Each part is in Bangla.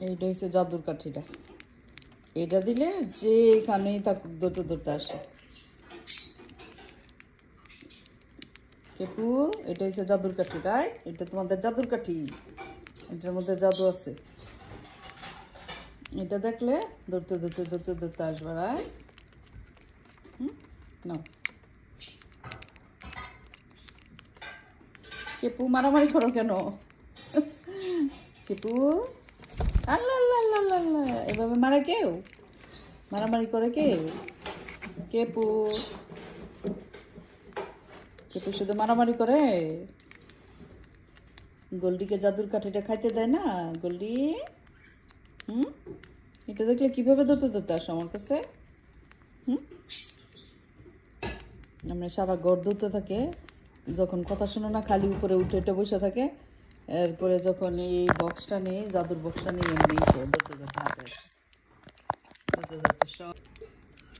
এইটা হচ্ছে জাদুর কাঠিটা। এটা দিলে যে এখানেই থাকুক দৌড়তে দৌড়তে আসে। কেপু, এটা হচ্ছে জাদুর কাঠি, তাই? এটা তোমাদের জাদুর কাঠি, এটার মধ্যে জাদু আছে। এটা দেখলে দৌড়তে দৌড়তে দৌড়তে দৌড়তে আসবে, রাই? নাও। কেপু, মারামারি করো কেন? কেপু, আল্লাহ আল্লাহ আল্লাহ আল্লাহ, এভাবে মারে কেউ? মারামারি করে কেউ? কেপু, কেপু শুধু মারামারি করে। গোল্ডিকে জাদুর কাঠিটা খাইতে দেয় না গোল্ডি? এটা দেখলে কিভাবে দৌড়তে দৌড়তে আসো আমার কাছে? আমরা সারা ঘর দৌড়তে থাকে, যখন কথা শোনো না খালি উপরে উঠে উঠে বসে থাকে। এরপরে যখন এই বক্সটা নিয়ে, জাদুর বক্সটা নিয়ে এমনি দৌড়তে দৌড়তে হাঁটে, দৌড়তে দৌড়তে সব।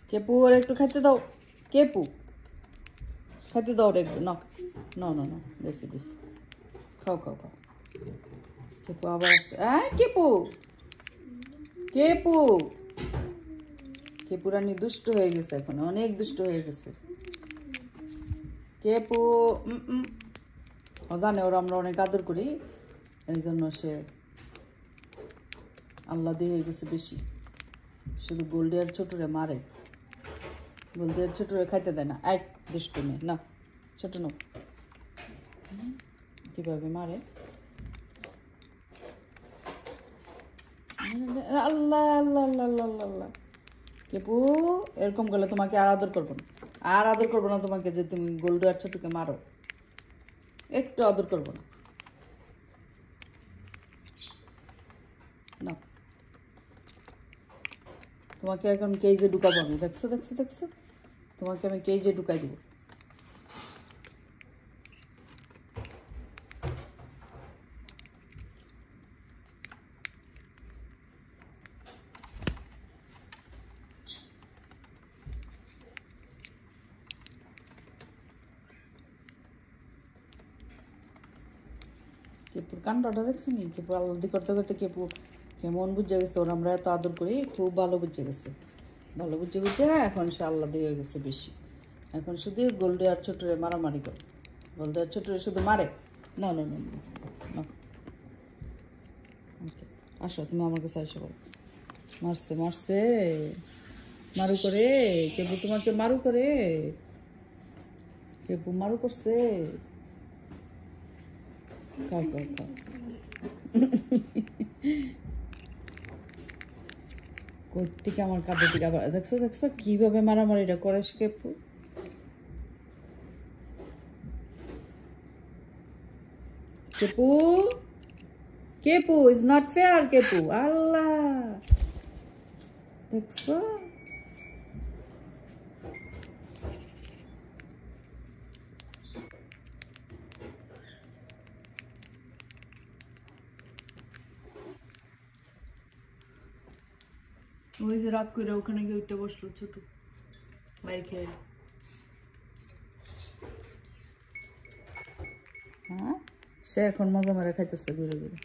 কেপু, ওর একটু খাইতে দাও। কেপু, খাইতে দাও ওর একটু। না না না না, দিছি দিছি, খাও খাও খাও। কেপু আবার আসতে, হ্যাঁ কেপু, কেপু, কেপু রানী দুষ্ট হয়ে গেছে, এখন অনেক দুষ্ট হয়ে গেছে। কেপু ও জানে ওরা আমরা অনেক আদর করি, এই জন্য সে আহ্লাদি হয়ে গেছে বেশি। শুধু গোল্ডি আর ছোটরে মারে, গোল্ডি আর ছোটরে খাইতে দেয় না। এক দুষ্টু মেয়ে, না ছোট নো, কিভাবে মারে। আল্লাহ আল্লাহ আল্লাহ আল্লাহ আল্লাহ। কেপু, এরকম করলে তোমাকে আর আদর করবো না, আর আদর করবো না তোমাকে, যে তুমি গোল্ডি আর ছোটকে মারো, একটু আদর করবো না। না, তোমাকে এখন কেজে ঢুকাবো আমি, দেখছো দেখছো দেখছো, তোমাকে আমি কেজে ঢুকাই দেবো। কেপুর কাণ্ডটা দেখছি নি? কেপু আলাদি করতে করতে কেপু কেমন বুঝে গেছে, ওর আমরা এত আদর করি, খুব ভালো বুঝে গেছে। ভালো বুঝে বুঝে এখন সে আল্লাদি হয়ে গেছে বেশি। এখন শুধু গোল্ডে আর ছোটরে মারামারি করে, গোল্ডে আর ছোটরে শুধু মারে। না না না না, আসো তুমি আমার কাছে আসো। মারছে মারছে, মারু করে কেপু, তোমাকে মারু করে। কেপু মারু করছে। খাও খাও খাও। কোথেকে আমার কাঁধে থেকে আবার দেখছো দেখছো কিভাবে মারামারিটা করে কেপু। কেপু, কেপু ইজ নট ফেয়ার। কেপু, আল্লাহ দেখছো, ওই যে রাত করে ওখানে গিয়ে উঠে বসলো ছোট বাইরে খেয়ে। হ্যাঁ, সে এখন মজা মারা খাইতেছে ঘুরে ঘুরে।